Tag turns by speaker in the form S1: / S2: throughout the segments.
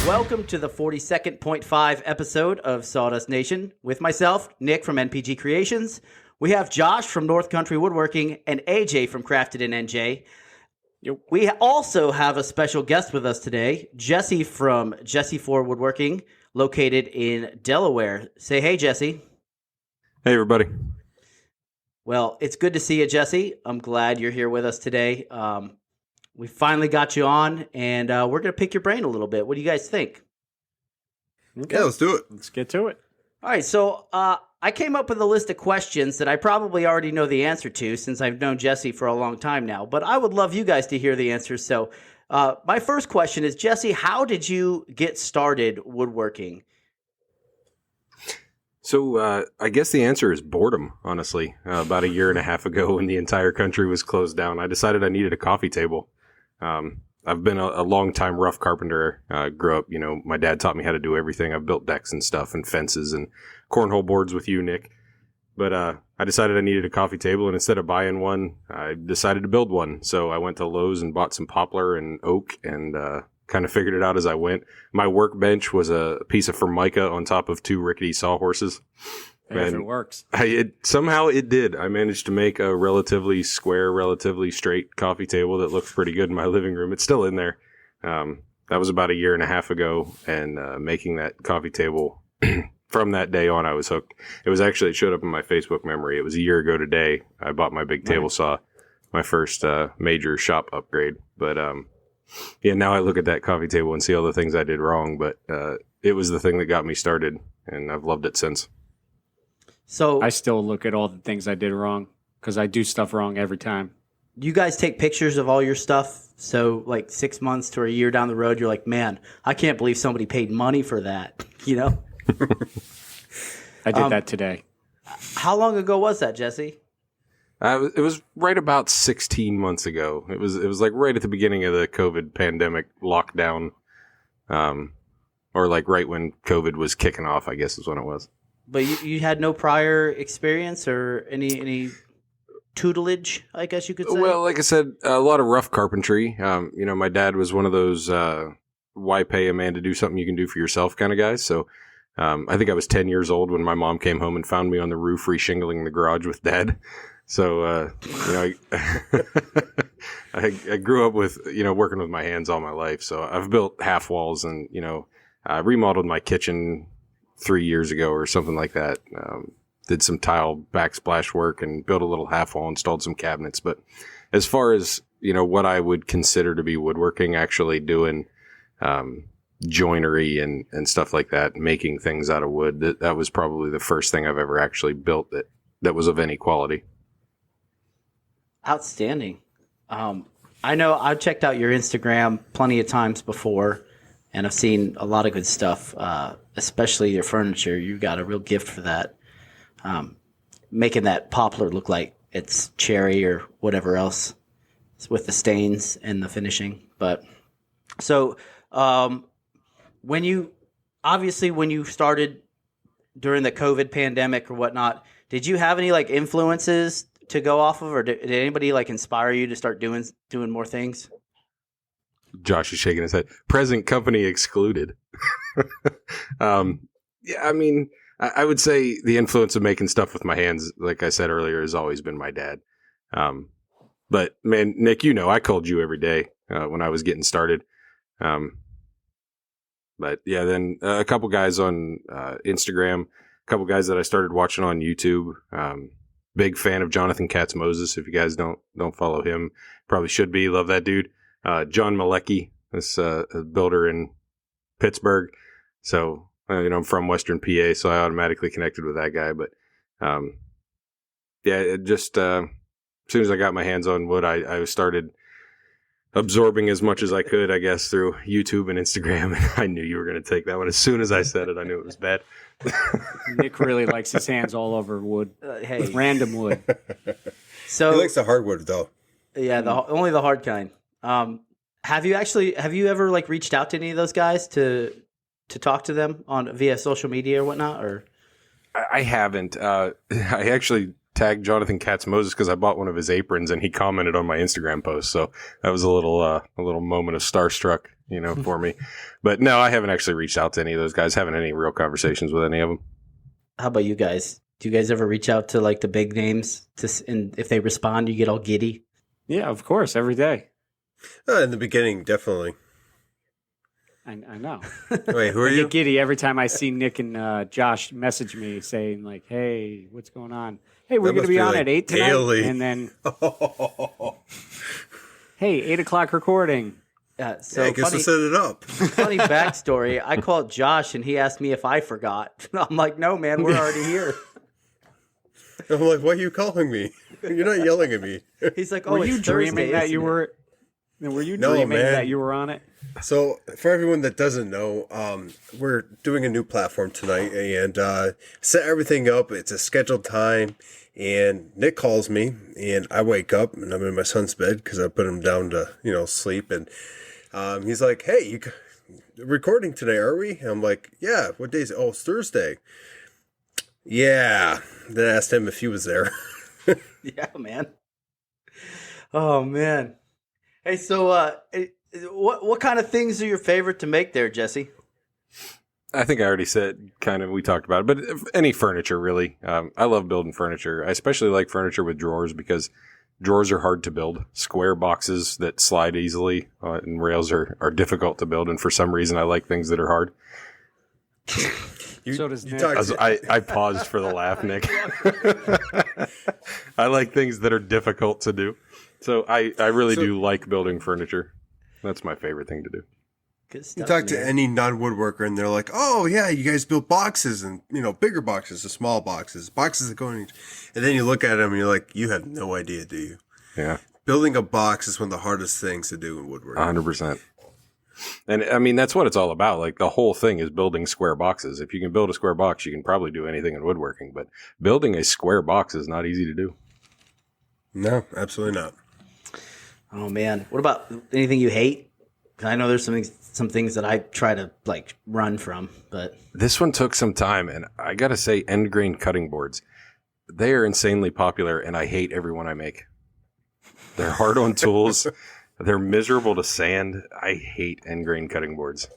S1: Welcome to the 42nd.5 episode of Sawdust Nation with myself, Nick from NPG Creations. We have Josh from North Country Woodworking and AJ from Crafted in NJ.
S2: Yep.
S1: We also have a special guest with us today, Jesse from Jesse 4 Woodworking, located in Delaware. Say hey, Jesse.
S3: Hey, everybody.
S1: Well, it's good to see you, Jesse. I'm glad you're here with us today. We finally got you on, and we're going to pick your brain a little bit. What do you guys think?
S2: Okay.
S4: Yeah, let's do it.
S2: Let's get to it.
S1: All right, so I came up with a list of questions that I probably already know the answer to since I've known Jesse for a long time now, but I would love you guys to hear the answers. So my first question is, Jesse, how did you get started woodworking?
S3: So I guess the answer is boredom, honestly. About a year and a half ago when the entire country was closed down, I decided I needed a coffee table. I've been a long-time rough carpenter. Grew up, my dad taught me how to do everything. I've built decks and stuff and fences and cornhole boards with you, Nick. But I decided I needed a coffee table, and instead of buying one, I decided to build one. So I went to Lowe's and bought some poplar and oak and kind of figured it out as I went. My workbench was a piece of Formica on top of two rickety sawhorses.
S2: If it works.
S3: Somehow it did. I managed to make a relatively square, relatively straight coffee table that looks pretty good in my living room. It's still in there. That was about a year and a half ago, and making that coffee table, from that day on, I was hooked. It showed up in my Facebook memory. It was a year ago today. I bought my big table saw, my first major shop upgrade. But now I look at that coffee table and see all the things I did wrong, but it was the thing that got me started, and I've loved it since.
S1: So
S2: I still look at all the things I did wrong because I do stuff wrong every time.
S1: you guys take pictures of all your stuff? So like 6 months to a year down the road, you're like, man, I can't believe somebody paid money for that,
S2: I did that today.
S1: How long ago was that, Jesse?
S3: It was right about 16 months ago. It was like right at the beginning of the COVID pandemic lockdown, or like right when COVID was kicking off, I guess is when it was.
S1: But you had no prior experience or any tutelage, I guess you could say?
S3: Well, like I said, a lot of rough carpentry. My dad was one of those why pay a man to do something you can do for yourself kind of guys. So I think I was 10 years old when my mom came home and found me on the roof reshingling the garage with Dad. So, I grew up with, working with my hands all my life. So I've built half walls and, I remodeled my kitchen 3 years ago or something like that. Did some tile backsplash work and built a little half wall, installed some cabinets. But as far as, what I would consider to be woodworking, actually doing joinery and stuff like that, making things out of wood, that was probably the first thing I've ever actually built that was of any quality.
S1: Outstanding. I know I've checked out your Instagram plenty of times before, and I've seen a lot of good stuff, especially your furniture. You got a real gift for that. Making that poplar look like it's cherry or whatever else with the stains and the finishing. But so when you started during the COVID pandemic or whatnot, did you have any like influences to go off of, or did anybody like inspire you to start doing more things?
S3: Josh is shaking his head. Present company excluded. I would say the influence of making stuff with my hands, like I said earlier, has always been my dad. But man, Nick, I called you every day when I was getting started. But yeah, then a couple guys on Instagram, a couple guys that I started watching on YouTube. Big fan of Jonathan Katz-Moses. If you guys don't follow him, probably should be. Love that dude. John Malecki, this a builder in Pittsburgh. So, I'm from Western PA, so I automatically connected with that guy. But it just as soon as I got my hands on wood, I started absorbing as much as I could, I guess, through YouTube and Instagram. And I knew you were going to take that one. As soon as I said it, I knew it was bad.
S2: Nick really likes his hands all over wood, with random wood.
S1: So
S4: he likes the hardwood, though.
S1: Yeah, only the hard kind. Have you ever like reached out to any of those guys to talk to them via social media or whatnot? Or
S3: I haven't. I actually tagged Jonathan Katz-Moses because I bought one of his aprons and he commented on my Instagram post. So that was a little moment of starstruck for me. But no, I haven't actually reached out to any of those guys. Haven't any real conversations with any of them.
S1: How about you guys? Do you guys ever reach out to like the big names and if they respond, you get all giddy?
S2: Yeah, of course, every day.
S4: In the beginning, definitely.
S2: I know.
S4: Wait, who are
S2: I
S4: you?
S2: get giddy every time I see Nick and Josh message me saying like, "Hey, what's going on? Hey, we're going to be on at 8 tonight."
S4: daily.
S2: And then, "Hey, 8 o'clock recording."
S1: So
S4: I guess we'll set it up.
S1: funny backstory. I called Josh and he asked me if I forgot. I'm like, no, man, we're already here.
S4: I'm like, why are you calling me? You're not yelling at me.
S1: He's like, oh,
S2: Were
S1: it's
S2: you dreaming
S1: Thursday,
S2: that
S1: isn't
S2: you
S1: it?"
S2: were? Were you
S4: No,
S2: dreaming
S4: man.
S2: that you were on it?
S4: So, for everyone that doesn't know, we're doing a new platform tonight and set everything up. It's a scheduled time. And Nick calls me, and I wake up, and I'm in my son's bed because I put him down to, sleep. And he's like, hey, you recording today, are we? And I'm like, yeah, what day is it? Oh, it's Thursday. Yeah. Then I asked him if he was there.
S1: Yeah, man. Oh, man. Hey, so what kind of things are your favorite to make there, Jesse?
S3: I think I already said we talked about it, but any furniture really. I love building furniture. I especially like furniture with drawers because drawers are hard to build. Square boxes that slide easily and rails are difficult to build. And for some reason, I like things that are hard.
S2: So does Nick.
S3: I paused for the laugh, Nick. I like things that are difficult to do. So I really do like building furniture. That's my favorite thing to do.
S1: Good stuff,
S4: You talk to
S1: man.
S4: any non-woodworker and they're like, oh, yeah, you guys build boxes and, bigger boxes, the small boxes that go in each. And then you look at them and you're like, you have no idea, do you?
S3: Yeah.
S4: Building a box is one of the hardest things to do in woodworking.
S3: 100%. And I mean, that's what it's all about. Like the whole thing is building square boxes. If you can build a square box, you can probably do anything in woodworking, but building a square box is not easy to do.
S4: No, absolutely not.
S1: Oh, man. What about anything you hate? 'Cause I know there's some things that I try to like run from, but
S3: This one took some time, and I gotta say, end grain cutting boards, they are insanely popular, and I hate every one I make. They're hard on tools. They're miserable to sand. I hate end grain cutting boards.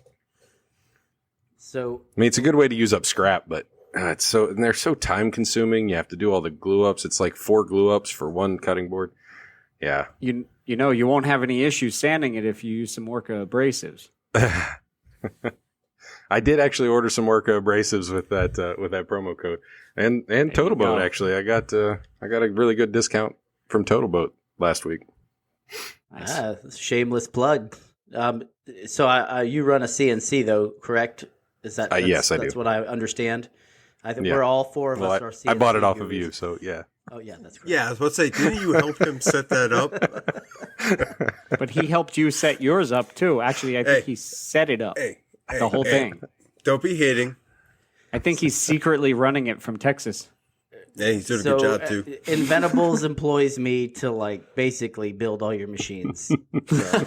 S1: so
S3: I mean, it's a good way to use up scrap, but and they're so time consuming. You have to do all the glue ups. It's like 4 glue ups for one cutting board. Yeah.
S2: You won't have any issues sanding it if you use some Orca abrasives.
S3: I did actually order some Orca abrasives with that promo code, and Totalboat actually. I got a really good discount from Totalboat last week.
S2: Nice.
S1: Shameless plug. So you run a CNC though, correct? Is that
S3: yes, I do.
S1: That's what I understand. I think
S3: Yeah.
S1: we're all 4 of us are CNC
S3: I bought it off of
S1: gurus.
S3: you, so yeah.
S1: Oh yeah, that's right.
S4: Yeah, I was about to say, didn't you help him set that up?
S2: But he helped you set yours up too. Actually, I think he set it up.
S4: Hey,
S2: The whole thing.
S4: Don't be hating.
S2: I think he's secretly running it from Texas.
S4: Yeah, he's doing a
S1: So
S4: good job too.
S1: Inventables employs me to like basically build all your machines. So,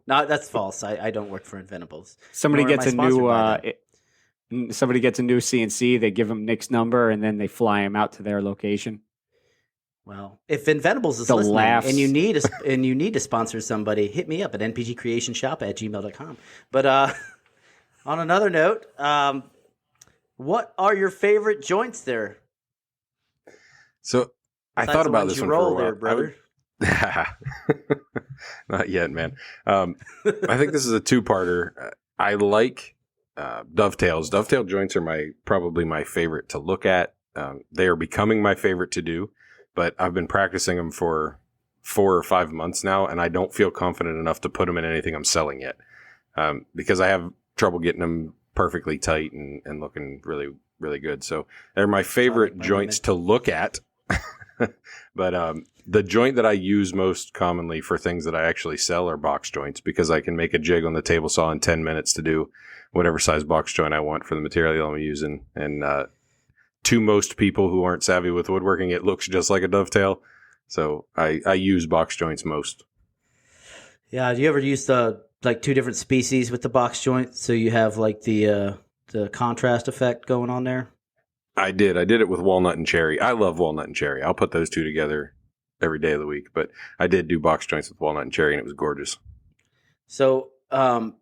S1: no, that's false. I don't work for Inventables.
S2: Somebody
S1: Nor am
S2: gets
S1: I
S2: a
S1: sponsored
S2: new
S1: by them.
S2: somebody gets a new CNC. They give him Nick's number, and then they fly him out to their location.
S1: Well, if Inventables is
S2: The
S1: listening
S2: laughs.
S1: and you need to sponsor somebody, hit me up at npgcreationshop@gmail.com. But on another note, what are your favorite joints there?
S3: So I
S1: Besides
S3: thought
S1: the
S3: about
S1: ones
S3: this
S1: you
S3: one for a
S1: roll
S3: while.
S1: there, brother.
S3: Not yet, man. I think this is a 2-parter. I like dovetails. Dovetail joints are probably my favorite to look at. They are becoming my favorite to do, but I've been practicing them for 4 or 5 months now, and I don't feel confident enough to put them in anything I'm selling yet, because I have trouble getting them perfectly tight and looking really, really good. So they're my favorite joints to look at. But the joint that I use most commonly for things that I actually sell are box joints, because I can make a jig on the table saw in 10 minutes to do whatever size box joint I want for the material I'm using. And to most people who aren't savvy with woodworking, it looks just like a dovetail. So I use box joints most.
S1: Yeah, do you ever use like 2 different species with the box joint, so you have like the contrast effect going on there?
S3: I did it with walnut and cherry. I love walnut and cherry. I'll put those 2 together every day of the week. But I did do box joints with walnut and cherry, and it was gorgeous.
S1: So, and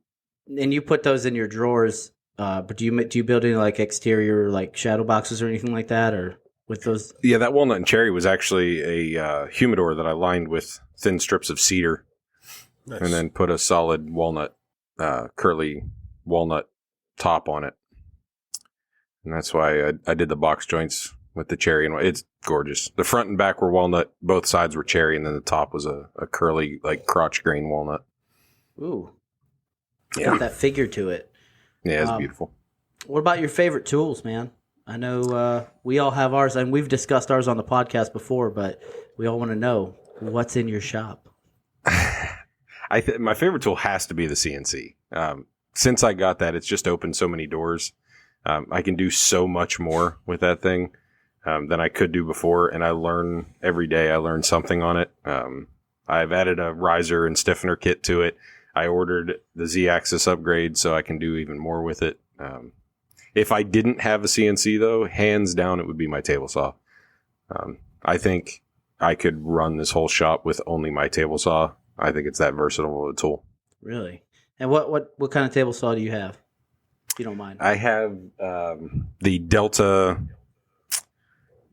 S1: you put those in your drawers, but do you build any like exterior like shadow boxes or anything like that, or with those?
S3: Yeah, that walnut and cherry was actually a humidor that I lined with thin strips of cedar,
S4: Nice.
S3: and then put a solid walnut, curly walnut top on it. And that's why I did the box joints with the cherry, and it's gorgeous. The front and back were walnut, both sides were cherry, and then the top was a curly, like crotch grain walnut.
S1: Ooh,
S3: Yeah.
S1: got that figure to it.
S3: Yeah, it's beautiful.
S1: What about your favorite tools, man? I know we all have ours, and we've discussed ours on the podcast before, but we all want to know what's in your shop.
S3: My favorite tool has to be the CNC. Since I got that, it's just opened so many doors. I can do so much more with that thing than I could do before, and I learn every day. I learn something on it. I've added a riser and stiffener kit to it. I ordered the Z-axis upgrade so I can do even more with it. If I didn't have a CNC, though, hands down, it would be my table saw. I think I could run this whole shop with only my table saw. I think it's that versatile of a tool.
S1: Really? And what kind of table saw do you have, if you don't mind?
S3: I have the Delta.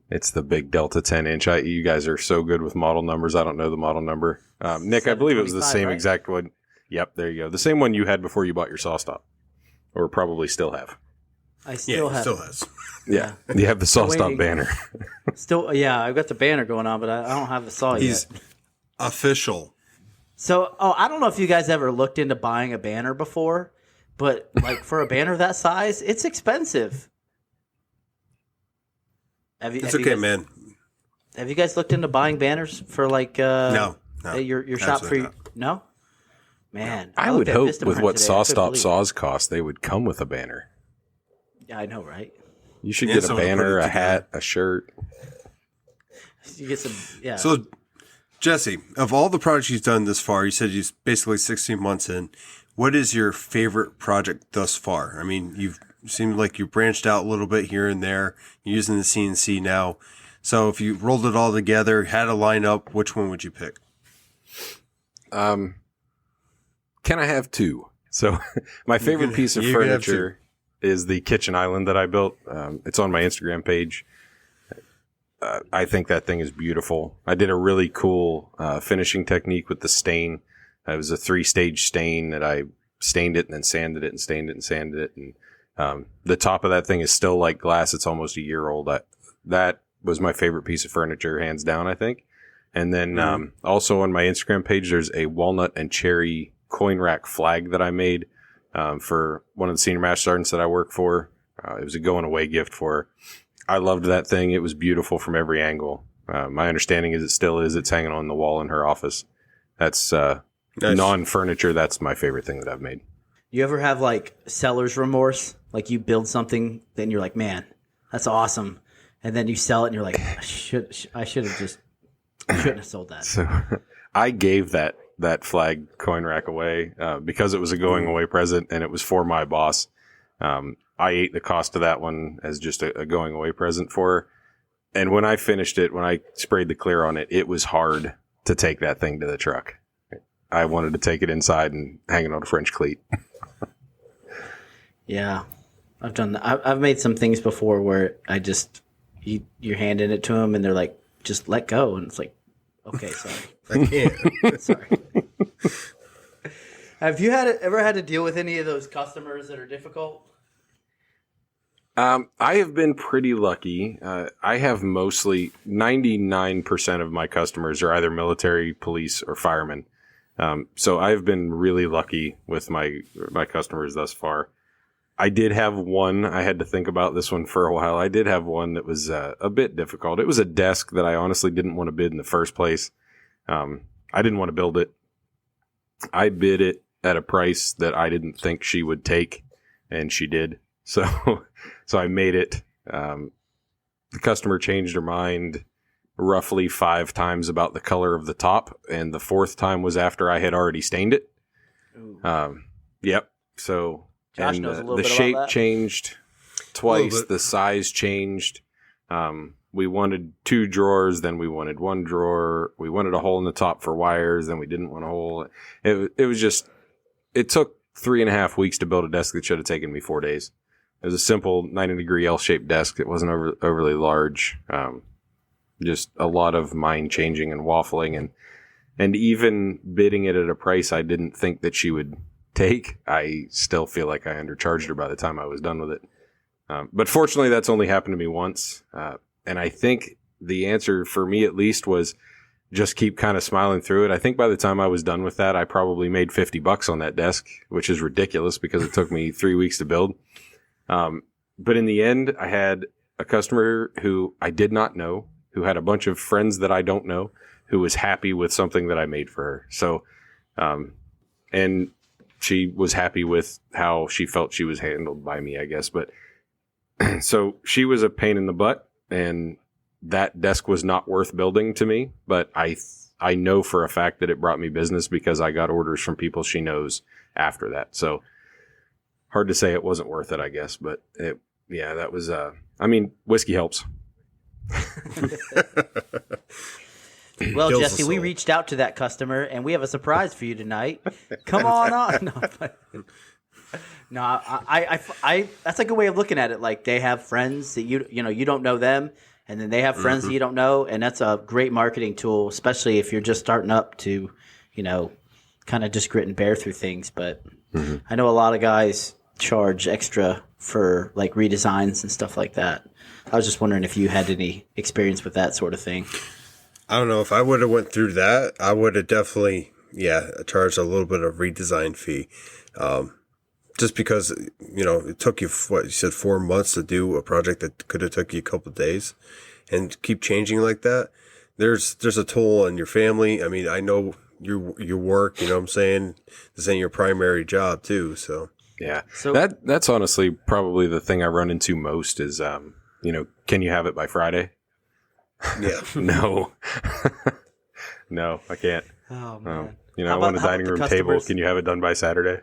S3: It's the big Delta 10-inch. You guys are so good with model numbers. I don't know the model number. Nick, I believe it was the same
S1: right?
S3: exact one. Yep, there you go. The same one you had before you bought your saw stop. Or probably still have.
S1: I still have.
S4: Still has.
S3: Yeah, you have the saw stop
S1: Waiting.
S3: banner.
S1: Still, yeah, I've got the banner going on, but I don't have the saw
S4: He's
S1: yet.
S4: official.
S1: So, I don't know if you guys ever looked into buying a banner before, but like for a banner that size, it's expensive.
S4: It's okay, man.
S1: Have you guys looked into buying banners for like
S4: No,
S1: your shop for
S4: absolutely
S1: you? No? Man,
S3: I would
S1: looked at
S3: hope
S1: Vistaprint
S3: with what
S1: today. I
S3: saw
S1: couldn't
S3: stop
S1: believe it.
S3: saws cost, they would come with a banner.
S1: Yeah, I know, right?
S3: You should
S4: Yeah,
S3: get a
S4: someone put
S3: banner,
S4: it
S3: a
S4: together.
S3: hat, a shirt.
S1: You get some, yeah.
S4: So, Jesse, of all the projects you've done this far, you said you're basically 16 months in. What is your favorite project thus far? I mean, you've seemed like you branched out a little bit here and there. You're using the CNC now. So if you rolled it all together, had a lineup, which one would you pick?
S3: Can I have two? So my favorite piece of
S4: you can have
S3: furniture is the kitchen island that I built. It's on my Instagram page. I think that thing is beautiful. I did a really cool finishing technique with the stain. It was a 3-stage stain that I stained it and then sanded it and stained it and sanded it. And the top of that thing is still like glass. It's almost a year old. That was my favorite piece of furniture, hands down, I think. And then also on my Instagram page, there's a walnut and cherry coin rack flag that I made for one of the senior master sergeants that I work for. It was a going away gift for her. I loved that thing. It was beautiful from every angle. My understanding is it still is. It's hanging on the wall in her office. That's
S4: Nice.
S3: non-furniture. That's my favorite thing that I've made.
S1: You ever have like seller's remorse? Like you build something, then you're like, man, that's awesome. And then you sell it and you're like, I shouldn't have sold that.
S3: So I gave that flag coin rack away because it was a going away present and it was for my boss. I ate the cost of that one as just a going away present for her. And when I finished it, when I sprayed the clear on it, it was hard to take that thing to the truck. I wanted to take it inside and hang it on a French cleat.
S1: Yeah, I've done that. I've made some things before where I just you're handing it to them and they're like, just let go, and it's like, okay, sorry,
S4: I can't.
S1: sorry. Have you ever had to deal with any of those customers that are difficult?
S3: I have been pretty lucky. I have mostly 99% of my customers are either military, police, or firemen. So I've been really lucky with my customers thus far. I did have one. I had to think about this one for a while. I did have one that was a bit difficult. It was a desk that I honestly didn't want to bid in the first place. I didn't want to build it. I bid it at a price that I didn't think she would take, and she did. So I made it. The customer changed her mind roughly 5 times about the color of the top, and the 4th time was after I had already stained it. Yep. So
S1: Josh
S3: and
S1: knows a little
S3: the
S1: bit about
S3: shape
S1: that.
S3: changed
S4: A
S3: twice.
S4: little bit.
S3: The size changed. We wanted 2 drawers, then we wanted 1 drawer. We wanted a hole in the top for wires, then we didn't want a hole. It was just it took 3.5 weeks to build a desk that should have taken me 4 days. It was a simple 90-degree L-shaped desk. It wasn't overly large. Just a lot of mind changing and waffling, and even bidding it at a price I didn't think that she would take. I still feel like I undercharged her by the time I was done with it. But fortunately, that's only happened to me once. And I think the answer for me, at least, was just keep kind of smiling through it. I think by the time I was done with that, I probably made $50 on that desk, which is ridiculous because it took me 3 weeks to build. But in the end, I had a customer who I did not know, who had a bunch of friends that I don't know, who was happy with something that I made for her. So, and she was happy with how she felt she was handled by me, I guess. But so she was a pain in the butt, and that desk was not worth building to me. But I know for a fact that it brought me business because I got orders from people she knows after that. So hard to say it wasn't worth it, I guess. But that was, whiskey helps.
S1: Well,
S4: Kills
S1: Jesse,
S4: the
S1: we
S4: soul.
S1: reached out to that customer, and we have a surprise for you tonight. Come on. No, I that's a good way of looking at it. Like, they have friends that you don't know them, and then they have friends that you don't know, and that's a great marketing tool, especially if you're just starting up to, kind of just grit and bear through things. But I know a lot of guys charge extra for like redesigns and stuff like that. I was just wondering if you had any experience with that sort of thing.
S4: I don't know if I would have went through that. I would have definitely, charged a little bit of redesign fee, just because it took you you said 4 months to do a project that could have took you a couple of days, and keep changing like that. There's a toll on your family. I mean, I know your work. You know what I'm saying? This ain't your primary job too, so.
S3: Yeah.
S1: So
S3: That's honestly probably the thing I run into most is, can you have it by Friday?
S4: Yeah.
S3: No. No, I can't.
S1: oh man.
S3: I want a dining
S1: the
S3: room table.
S1: customers?
S3: Can you have it done by Saturday?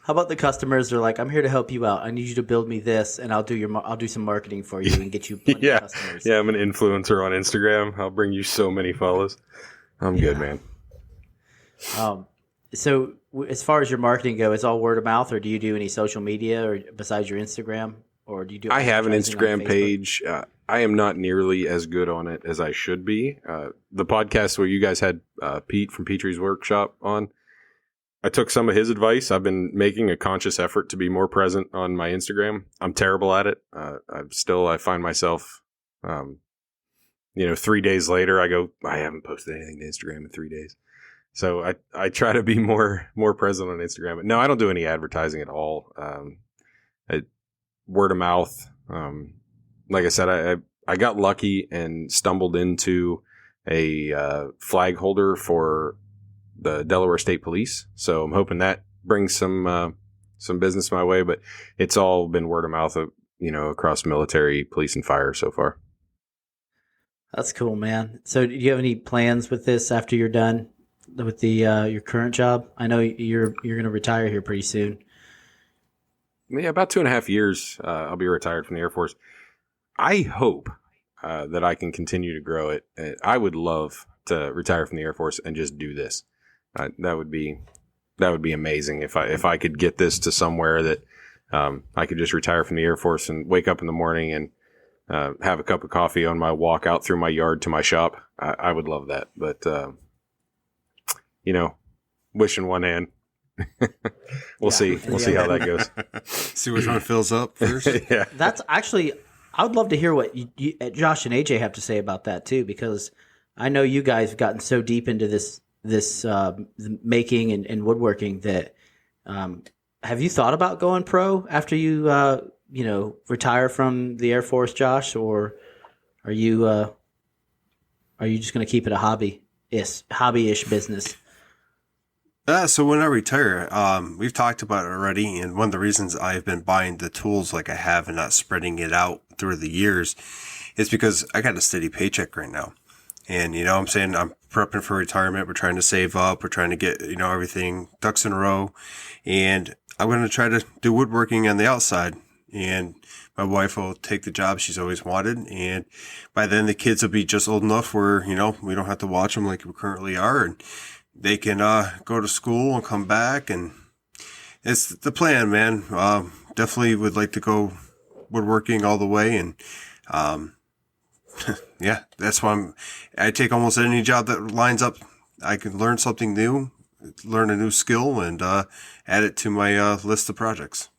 S1: How about the customers are like, I'm here to help you out. I need you to build me this, and I'll do some marketing for you and get you plenty of customers.
S3: Yeah, I'm an influencer on Instagram. I'll bring you so many follows. I'm good, man.
S1: So as far as your marketing go, it's all word of mouth, or do you do any social media or besides your Instagram, or do you do?
S3: I have an
S1: advertising on
S3: Instagram
S1: Facebook?
S3: page. I am not nearly as good on it as I should be. The podcast where you guys had Pete from Petrie's Workshop on, I took some of his advice. I've been making a conscious effort to be more present on my Instagram. I'm terrible at it. I find myself, 3 days later, I haven't posted anything to Instagram in 3 days. So I try to be more present on Instagram. But no, I don't do any advertising at all. Word of mouth. Like I said, I got lucky and stumbled into a flag holder for the Delaware State Police. So I'm hoping that brings some business my way. But it's all been word of mouth, across military, police, and fire so far.
S1: That's cool, man. So do you have any plans with this after you're done with the your current job? I know you're going to retire here pretty soon.
S3: Yeah, about 2.5 years, I'll be retired from the Air Force. I hope that I can continue to grow it. I would love to retire from the Air Force and just do this. That would be amazing if I could get this to somewhere that I could just retire from the Air Force and wake up in the morning and have a cup of coffee on my walk out through my yard to my shop. I would love that, but wish in one hand. We'll see. We'll see how that goes.
S4: See which one fills up first.
S3: Yeah.
S1: That's actually, I would love to hear what Josh and AJ have to say about that too, because I know you guys have gotten so deep into this making and woodworking that have you thought about going pro after you retire from the Air Force, Josh, or are you just going to keep it a hobby-ish business?
S4: So when I retire, we've talked about it already, and one of the reasons I've been buying the tools like I have and not spreading it out through the years is because I got a steady paycheck right now. And, I'm saying I'm prepping for retirement. We're trying to save up. We're trying to get, everything ducks in a row. And I'm going to try to do woodworking on the outside. And my wife will take the job she's always wanted. And by then the kids will be just old enough where, we don't have to watch them like we currently are. And they can go to school and come back and It's the plan, man. Definitely would like to go woodworking all the way, and yeah, that's why I take almost any job that lines up. I can learn something new, learn a new skill, and add it to my list of projects.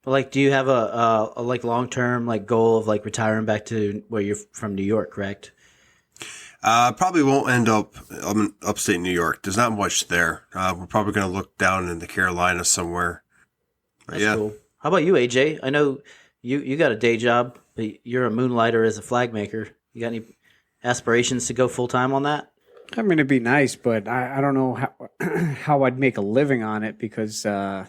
S1: But like, do you have a like long-term like goal of like retiring back to where you're from, New York, correct?
S4: Probably won't end up upstate New York. There's not much there. We're probably going to look down in the Carolinas somewhere. But
S1: That's
S4: yeah.
S1: cool. How about you, AJ? I know you got a day job, but you're a moonlighter as a flag maker. You got any aspirations to go full-time on that?
S2: I mean, it'd be nice, but I don't know how I'd make a living on it because I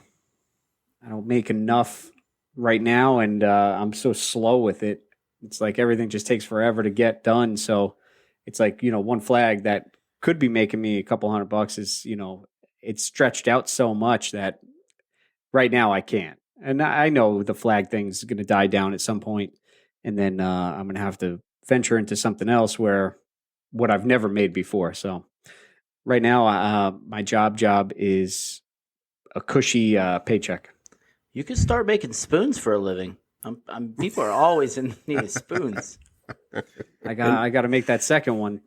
S2: don't make enough right now, and I'm so slow with it. It's like everything just takes forever to get done. So it's like, one flag that could be making me a couple $100 is, it's stretched out so much that right now I can't. And I know the flag thing's going to die down at some point, and then I'm going to have to venture into something else where what I've never made before. So right now, my job is a cushy paycheck.
S1: You could start making spoons for a living. People are always in need of spoons.
S2: I got to make that second one.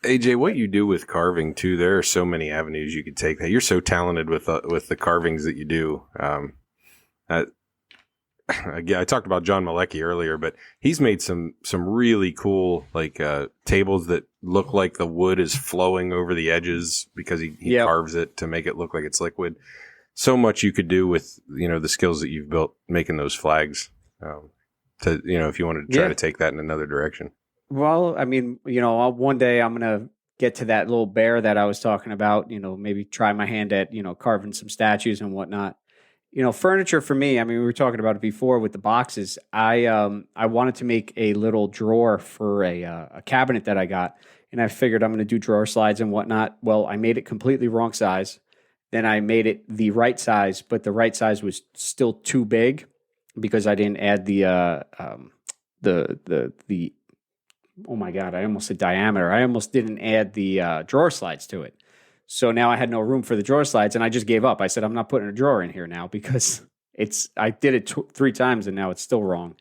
S3: AJ, what you do with carving too? There are so many avenues you could take. That you're so talented with the carvings that you do. Again, I talked about John Malecki earlier, but he's made some really cool tables that look like the wood is flowing over the edges because he carves it to make it look like it's liquid. So much you could do with the skills that you've built making those flags. If you wanted to try to take that in another direction.
S2: Well, I mean, one day I'm gonna get to that little bear that I was talking about. Maybe try my hand at carving some statues and whatnot. Furniture for me, I mean, we were talking about it before with the boxes. I wanted to make a little drawer for a cabinet that I got, and I figured I'm going to do drawer slides and whatnot. Well, I made it completely wrong size. Then I made it the right size, but the right size was still too big because I didn't add the oh my God, I almost said diameter. I almost didn't add the drawer slides to it. So now I had no room for the drawer slides, and I just gave up. I said, I'm not putting a drawer in here now because I did it 3 times, and now it's still wrong.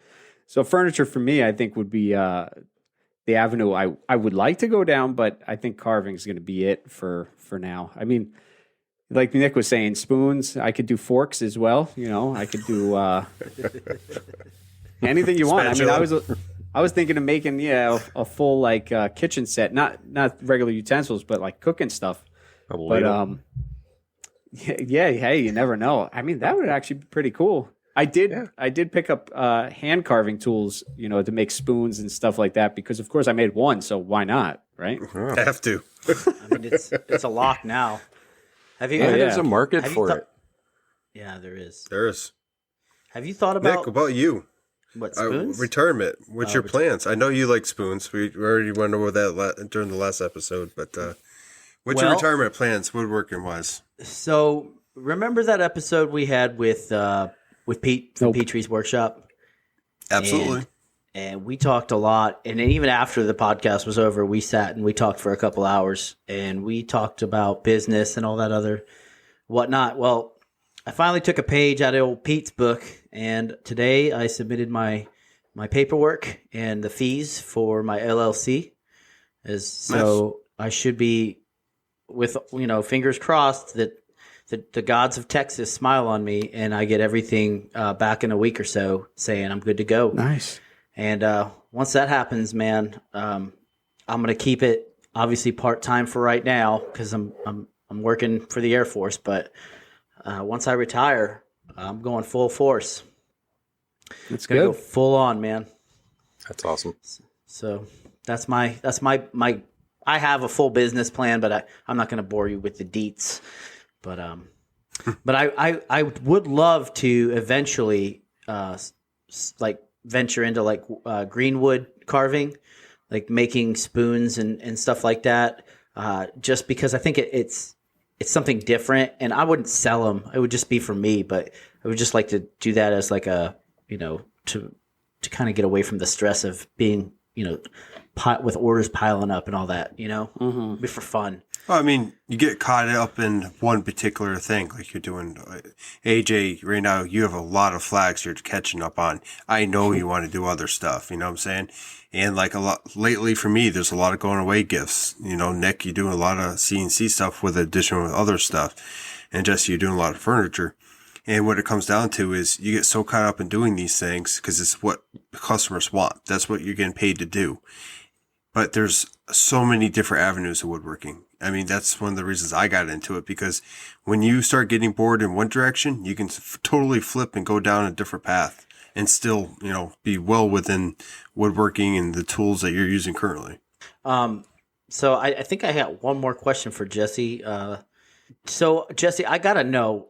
S2: So furniture for me, I think, would be the avenue I would like to go down, but I think carving is going to be it for now. I mean, like Nick was saying, spoons. I could do forks as well. I could do anything you want.
S4: Spatula.
S2: I mean, I was thinking of making a full kitchen set, not regular utensils, but like cooking stuff. But hey, you never know. I mean, that would actually be pretty cool. I did pick up hand carving tools, to make spoons and stuff like that because of course I made one, so why not, right?
S4: Have to.
S1: I mean, it's a lock now. Have you?
S3: There's a market for it.
S1: Yeah, there is.
S4: There is.
S1: Have you thought about
S4: Nick, about you?
S1: what spoons?
S4: Retirement. What's your plans? I know you like spoons. We already went over that during the last episode, but what's your retirement plans, woodworking wise?
S1: So remember that episode we had with Pete from Petrie's Workshop?
S4: Absolutely.
S1: And we talked a lot. And then even after the podcast was over, we sat and we talked for a couple hours. And we talked about business and all that other whatnot. Well, I finally took a page out of old Pete's book. And today I submitted my paperwork and the fees for my LLC. So I should be with, fingers crossed that the gods of Texas smile on me and I get everything back in a week or so saying I'm good to go.
S2: Nice.
S1: And once that happens, man, I'm going to keep it obviously part-time for right now because I'm working for the Air Force. But once I retire, I'm going full force.
S2: That's
S1: Gonna
S2: good.
S1: go full on, man.
S3: That's awesome.
S1: So that's my I have a full business plan, but I'm not going to bore you with the deets. But I would love to eventually venture into greenwood carving, like making spoons and stuff like that. Just because I think it's something different, and I wouldn't sell them. It would just be for me, but I would just like to do that as like a to kind of get away from the stress of being with orders piling up and all that,
S2: Mm-hmm.
S1: be for fun.
S4: Well, I mean, you get caught up in one particular thing, like you're doing. AJ, right now, you have a lot of flags you're catching up on. I know you want to do other stuff, you know what I'm saying? And like a lot lately for me, there's a lot of going away gifts. Nick, you're doing a lot of CNC stuff with addition with other stuff. And Jesse, you're doing a lot of furniture. And what it comes down to is you get so caught up in doing these things because it's what customers want. That's what you're getting paid to do. But there's so many different avenues of woodworking. I mean, that's one of the reasons I got into it, because when you start getting bored in one direction, you can totally flip and go down a different path and still, be well within woodworking and the tools that you're using currently.
S1: So I think I got one more question for Jesse. So Jesse, I gotta know,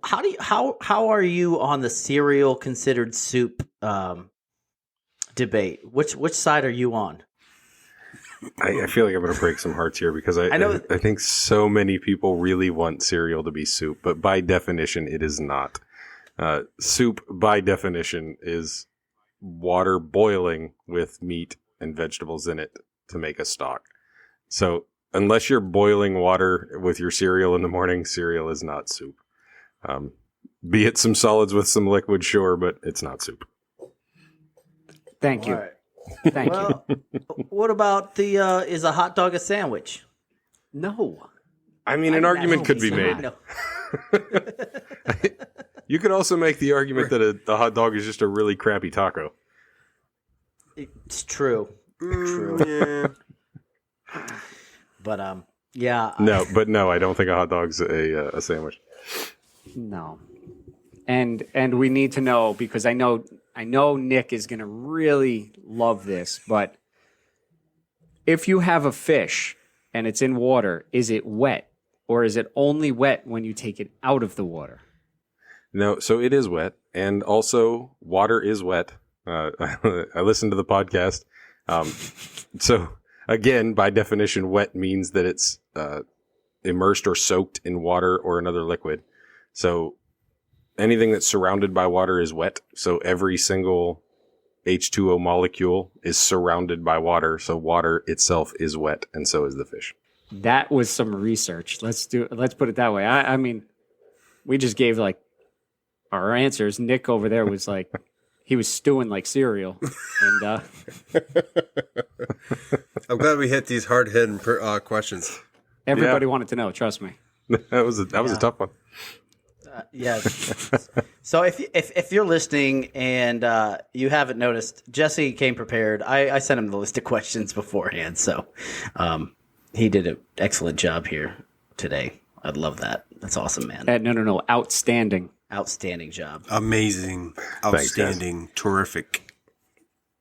S1: how are you on the cereal considered soup debate? Which side are you on?
S3: I feel like I'm going to break some hearts here because I think so many people really want cereal to be soup, but by definition, it is not. Soup, by definition, is water boiling with meat and vegetables in it to make a stock. So unless you're boiling water with your cereal in the morning, cereal is not soup. Be it some solids with some liquid, sure, but it's not soup.
S2: Thank you.
S1: All right.
S2: Thank you.
S1: What about is a hot dog a sandwich?
S2: No.
S3: I mean, an argument could be
S1: I
S3: made.
S1: know.
S3: You could also make the argument that a hot dog is just a really crappy taco.
S1: It's true. True.
S4: Yeah.
S1: But yeah.
S3: No, I don't think a hot dog's a sandwich.
S2: No. And we need to know, because I know Nick is going to really love this, but if you have a fish and it's in water, is it wet, or is it only wet when you take it out of the water?
S3: No, so it is wet, and also water is wet. I listened to the podcast. So again, by definition, wet means that it's immersed or soaked in water or another liquid. So anything that's surrounded by water is wet. So every single H2O molecule is surrounded by water. So water itself is wet, and so is the fish.
S2: That was some research. Let's put it that way. I mean, we just gave like our answers. Nick over there was like, he was stewing like cereal. And
S4: I'm glad we hit these hard-hitting questions.
S2: everybody wanted to know, trust me.
S3: That was a tough one.
S1: Yeah. So if you're listening and you haven't noticed, Jesse came prepared. I sent him the list of questions beforehand, so he did an excellent job here today. I'd love that. That's awesome, man.
S2: No. Outstanding.
S1: Outstanding job.
S4: Amazing. Outstanding. Terrific.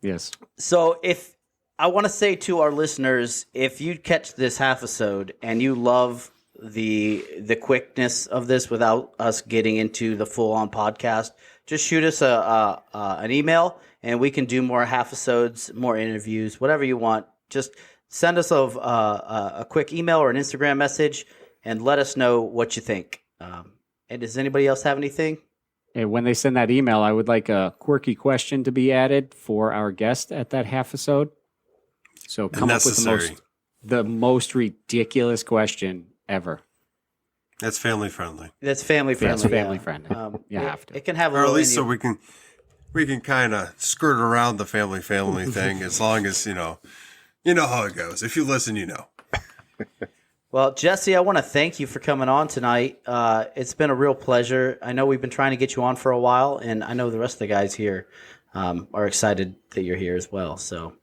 S2: Yes.
S1: So if I want to say to our listeners, if you catch this half episode and you love the quickness of this without us getting into the full on podcast, just shoot us an email and we can do more half episodes, more interviews, whatever you want. Just send us a quick email or an Instagram message and let us know what you think. And does anybody else have anything?
S2: And when they send that email, I would like a quirky question to be added for our guest at that half episode. So come up with the most ridiculous question ever.
S4: That's family friendly.
S1: That's family friendly.
S2: That's family friendly. You have to.
S1: It can have a
S4: Or at
S1: little
S4: least so we can kind of skirt around the family thing, as long as you know how it goes. If you listen, you know.
S1: Well, Jesse, I want to thank you for coming on tonight. It's been a real pleasure. I know we've been trying to get you on for a while, and I know the rest of the guys here are excited that you're here as well. So,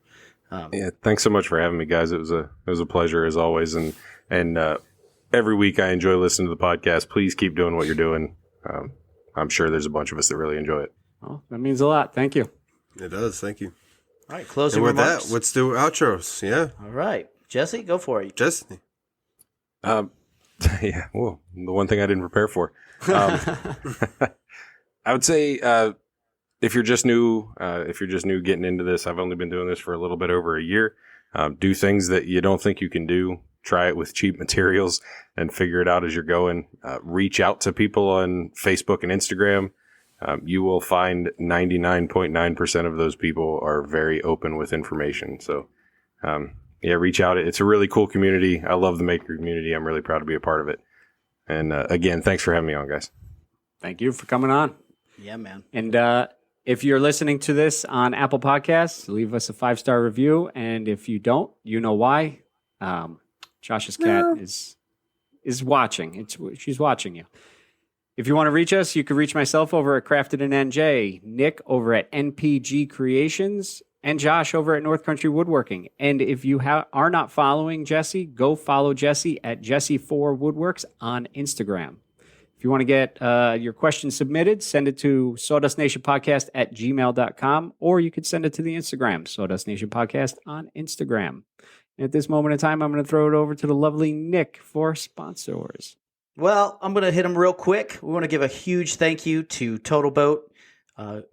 S3: yeah, thanks so much for having me, guys. It was a pleasure as always, and every week I enjoy listening to the podcast. Please keep doing what you're doing. I'm sure there's a bunch of us that really enjoy it.
S2: Oh, that means a lot. Thank you.
S4: It does. Thank you.
S1: all right, closing
S4: And with
S1: remarks.
S4: that, let's do outros. Yeah,
S1: All right, Jesse, go for it.
S4: Jesse.
S3: Yeah, well, the one thing I didn't prepare for. I would say if you're just new getting into this, I've only been doing this for a little bit over a year. Do things that you don't think you can do. Try it with cheap materials and figure it out as you're going. Reach out to people on Facebook and Instagram. You will find 99.9% of those people are very open with information. So reach out. It's a really cool community. I love the maker community. I'm really proud to be a part of it. And again, thanks for having me on, guys.
S2: Thank you for coming on.
S1: Yeah, man.
S2: And if you're listening to this on Apple Podcasts, leave us a 5-star review. And if you don't, you know why. Josh's cat is watching. She's watching you. If you want to reach us, you can reach myself over at Crafted and NJ, Nick over at NPG Creations, and Josh over at North Country Woodworking. And if you are not following Jesse, go follow Jesse at Jesse4Woodworks on Instagram. If you want to get your question submitted, send it to sawdustnationpodcast@gmail.com, or you could send it to the Instagram, Sawdust Nation Podcast on Instagram. And at this moment in time, I'm going to throw it over to the lovely Nick for sponsors.
S1: Well, I'm going to hit them real quick. We want to give a huge thank you to Totalboat.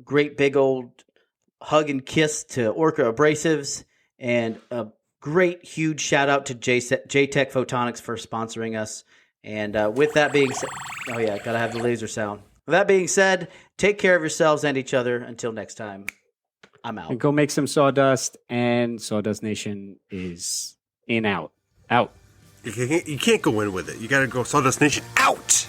S1: Great big old hug and kiss to Orca Abrasives. And a great huge shout out to Jtechphotonics for sponsoring us. And with that being said, oh yeah, got to have the laser sound. With that being said, take care of yourselves and each other. Until next time, I'm out.
S2: And go make some sawdust, and Sawdust Nation is out.
S4: You can't go in with it. You got to go Sawdust Nation out.